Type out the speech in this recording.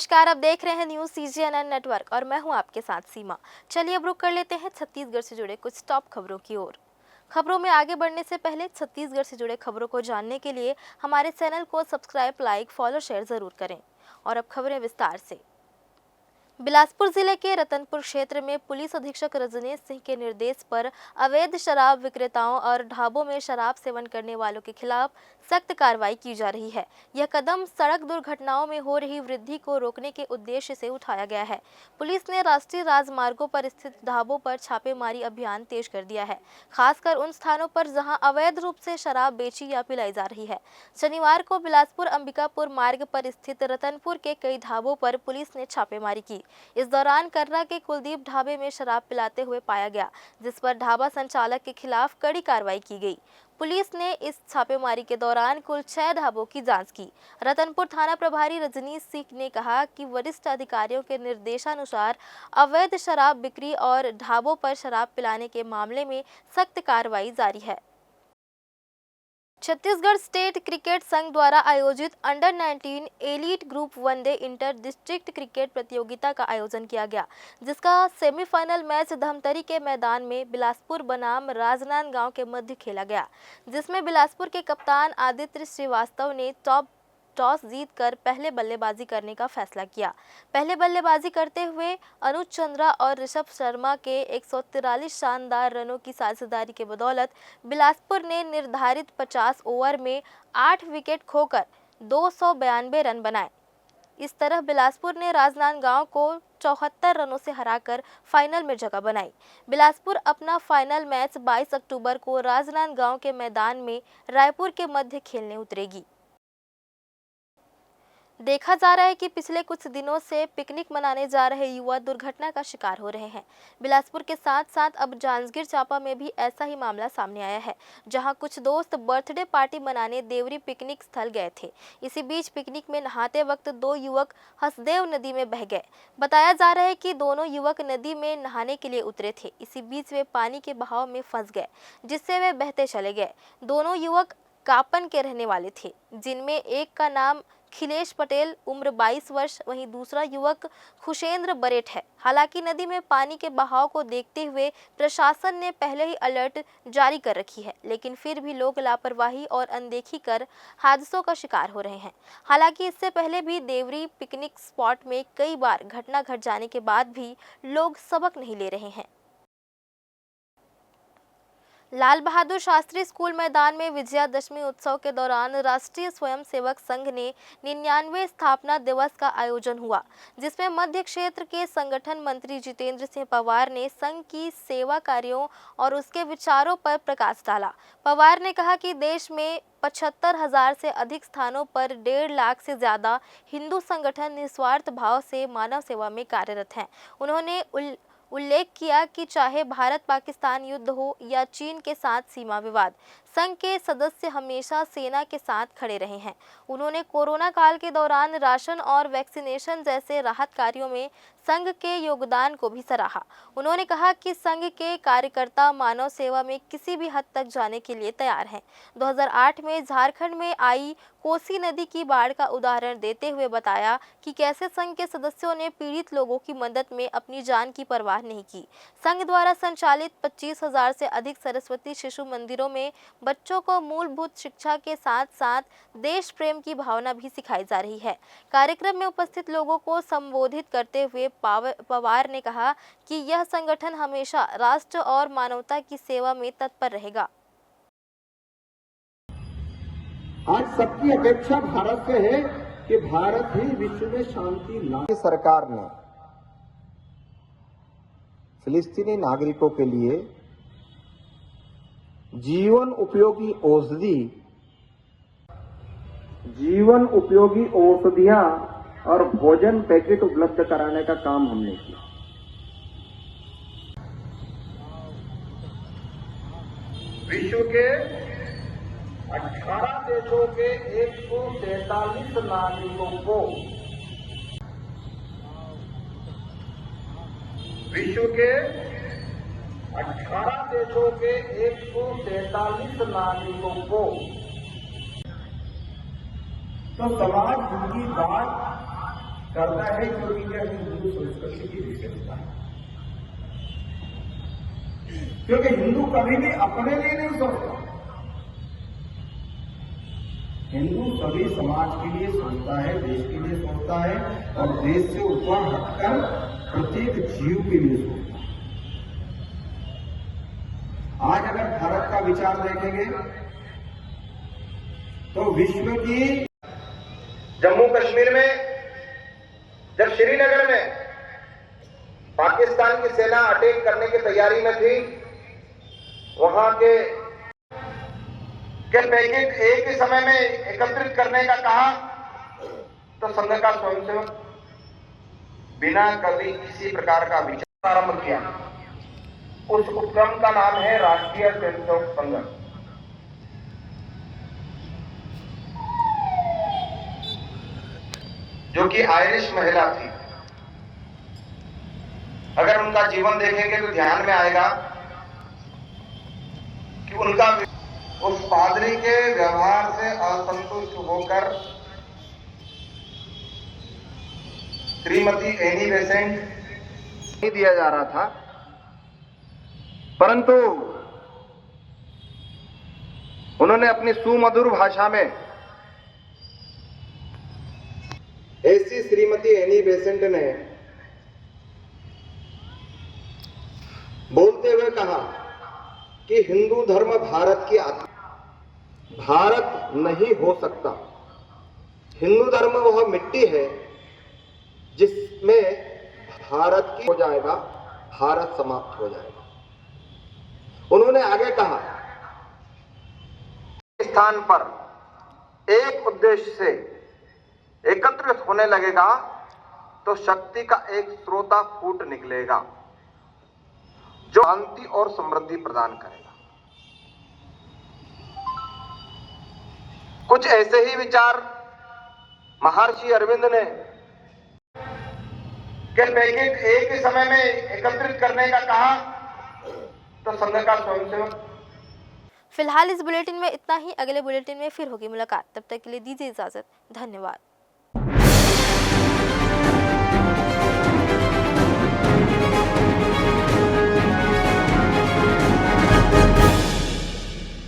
नमस्कार, आप देख रहे हैं न्यूज CGNN नेटवर्क और मैं हूं आपके साथ सीमा। चलिए अब रुक कर लेते हैं छत्तीसगढ़ से जुड़े कुछ टॉप खबरों की ओर। खबरों में आगे बढ़ने से पहले छत्तीसगढ़ से जुड़े खबरों को जानने के लिए हमारे चैनल को सब्सक्राइब, लाइक, फॉलो, शेयर जरूर करें। और अब खबरें विस्तार से। बिलासपुर जिले के रतनपुर क्षेत्र में पुलिस अधीक्षक रजनीश सिंह के निर्देश पर अवैध शराब विक्रेताओं और ढाबों में शराब सेवन करने वालों के खिलाफ सख्त कार्रवाई की जा रही है। यह कदम सड़क दुर्घटनाओं में हो रही वृद्धि को रोकने के उद्देश्य से उठाया गया है। पुलिस ने राष्ट्रीय राजमार्गों पर स्थित ढाबों पर छापेमारी अभियान तेज कर दिया है, खासकर उन स्थानों पर जहां अवैध रूप से शराब बेची या पिलाई जा रही है। शनिवार को बिलासपुर अंबिकापुर मार्ग पर स्थित रतनपुर के कई ढाबों पर पुलिस ने छापेमारी की। इस दौरान कर्रा के कुलदीप ढाबे में शराब पिलाते हुए पाया गया, जिस पर ढाबा संचालक के खिलाफ कड़ी कार्रवाई की गई। पुलिस ने इस छापेमारी के दौरान कुल 6 ढाबों की जांच की। रतनपुर थाना प्रभारी रजनीश सिंह ने कहा कि वरिष्ठ अधिकारियों के निर्देशानुसार अवैध शराब बिक्री और ढाबों पर शराब पिलाने के मामले में सख्त कार्रवाई जारी है। छत्तीसगढ़ स्टेट क्रिकेट संघ द्वारा आयोजित under 19 elite group one day inter district cricket प्रतियोगिता का आयोजन किया गया, जिसका सेमीफाइनल मैच धमतरी के मैदान में बिलासपुर बनाम राजनांदगांव के मध्य खेला गया, जिसमें बिलासपुर के कप्तान आदित्य श्रीवास्तव ने टॉस जीतकर पहले बल्लेबाजी करने का फैसला किया। पहले बल्लेबाजी करते हुए अनुज चंद्रा और ऋषभ शर्मा के 143 शानदार रनों की साझेदारी के बदौलत बिलासपुर ने निर्धारित 50 ओवर में 8 विकेट खोकर 292 रन बनाए। इस तरह बिलासपुर ने राजनांदगांव को 74 रनों से हराकर फाइनल में जगह बनाई। बिलासपुर अपना फाइनल मैच 22 अक्टूबर को राजनांदगांव के मैदान में रायपुर के मध्य खेलने उतरेगी। देखा जा रहा है कि पिछले कुछ दिनों से पिकनिक मनाने जा रहे युवा दुर्घटना का शिकार हो रहे हैं। बिलासपुर के साथ साथ अब जांजगीर चांपा में भी ऐसा ही मामला सामने आया है, जहां कुछ दोस्त बर्थडे पार्टी मनाने देवरी पिकनिक स्थल गए थे। इसी बीच पिकनिक में नहाते वक्त 2 युवक हसदेव नदी में बह गए। बताया जा रहा है कि दोनों युवक नदी में नहाने के लिए उतरे थे। इसी बीच वे पानी के बहाव में फंस गए, जिससे वे बहते चले गए। दोनों युवक कापन के रहने वाले थे, जिनमें एक का नाम खिलेश पटेल उम्र 22 वर्ष, वहीं दूसरा युवक खुशेंद्र बरेट है। हालांकि नदी में पानी के बहाव को देखते हुए प्रशासन ने पहले ही अलर्ट जारी कर रखी है, लेकिन फिर भी लोग लापरवाही और अनदेखी कर हादसों का शिकार हो रहे हैं। हालांकि इससे पहले भी देवरी पिकनिक स्पॉट में कई बार घटना घट जाने के बाद भी लोग सबक नहीं ले रहे हैं। लाल बहादुर शास्त्री स्कूल मैदान में विजयादशमी उत्सव के दौरान राष्ट्रीय स्वयंसेवक संघ ने 99वें स्थापना दिवस का आयोजन हुआ, जिसमें मध्य क्षेत्र के संगठन मंत्री जितेंद्र सिंह पवार ने संघ की सेवा कार्यों और उसके विचारों पर प्रकाश डाला। पवार ने कहा कि देश में 75,000 से अधिक स्थानों पर 1.5 लाख से ज्यादा हिंदू संगठन निस्वार्थ भाव से मानव सेवा में कार्यरत हैं। उन्होंने उल्लेख किया कि चाहे भारत पाकिस्तान युद्ध हो या चीन के साथ सीमा विवाद, संघ के सदस्य हमेशा सेना के साथ खड़े रहे हैं। उन्होंने कोरोना काल के दौरान राशन और वैक्सीनेशन जैसे राहत कार्यों में संघ के योगदान को भी सराहा। उन्होंने कहा कि संघ के कार्यकर्ता मानव सेवा में किसी भी हद तक जाने के लिए तैयार हैं। 2008 में झारखंड में आई कोसी नदी की बाढ़ का उदाहरण देते हुए बताया कि कैसे संघ के सदस्यों ने पीड़ित लोगों की मदद में अपनी जान की परवाह नहीं की। संघ द्वारा संचालित 25,000 से अधिक सरस्वती शिशु मंदिरों में बच्चों को मूलभूत शिक्षा के साथ साथ देश प्रेम की भावना भी सिखाई जा रही है। कार्यक्रम में उपस्थित लोगों को संबोधित करते हुए पवार ने कहा कि यह संगठन हमेशा राष्ट्र और मानवता की सेवा में तत्पर रहेगा। आज सबकी अपेक्षा भारत से है कि भारत ही विश्व में शांति लाए। सरकार ने फिलिस्तीनी नागरिकों के लिए जीवन उपयोगी औषधियां और भोजन पैकेट उपलब्ध कराने का काम हमने किया। विश्व के 18 देशों के 143 नागरिकों को विश्व के 18 देशों के 143 नागरिकों को तो समाज जिनकी बात करता है, क्योंकि यह हिंदू संस्कृति की विशेषता है। क्योंकि हिंदू कभी भी अपने लिए नहीं सोचता, हिंदू सभी समाज के लिए सोचता है, देश के लिए सोचता है, और देश से ऊपर हटकर प्रत्येक जीव के लिए सोचता है। आज अगर भारत का विचार देखेंगे तो विश्व की जम्मू कश्मीर में जब श्रीनगर में पाकिस्तान की सेना अटैक करने की तैयारी में थी, वहां के पैकेट एक ही समय में एकत्रित करने का कहा, तो संघ का स्वयंसेवक बिना कभी किसी प्रकार का विचार आरंभ किया। उस उपक्रम का नाम है राष्ट्रीय स्वयंसेवक संघ, जो कि आयरिश महिला थी। अगर उनका जीवन देखेंगे तो ध्यान में आएगा कि उनका उस पादरी के व्यवहार से असंतुष्ट होकर श्रीमती एनी बेसेंट नहीं दिया जा रहा था, परंतु उन्होंने अपनी सुमधुर भाषा में ऐसी श्रीमती एनी बेसेंट ने बोलते हुए कहा कि हिंदू धर्म भारत की आत्मा, भारत नहीं हो सकता। हिंदू धर्म वह मिट्टी है जिसमें भारत की हो जाएगा, भारत समाप्त हो जाएगा। उन्होंने आगे कहा, इस स्थान पर एक उद्देश्य से एकत्रित होने लगेगा तो शक्ति का एक स्रोता फूट निकलेगा जो शांति और समृद्धि प्रदान करेगा। कुछ ऐसे ही विचार महर्षि अरविंद ने के पैकेट एक ही समय में एकत्रित करने का कहा, तो संघ का स्वयंसेवक। फिलहाल इस बुलेटिन में इतना ही। अगले बुलेटिन में फिर होगी मुलाकात, तब तक के लिए दीजिए इजाजत। धन्यवाद।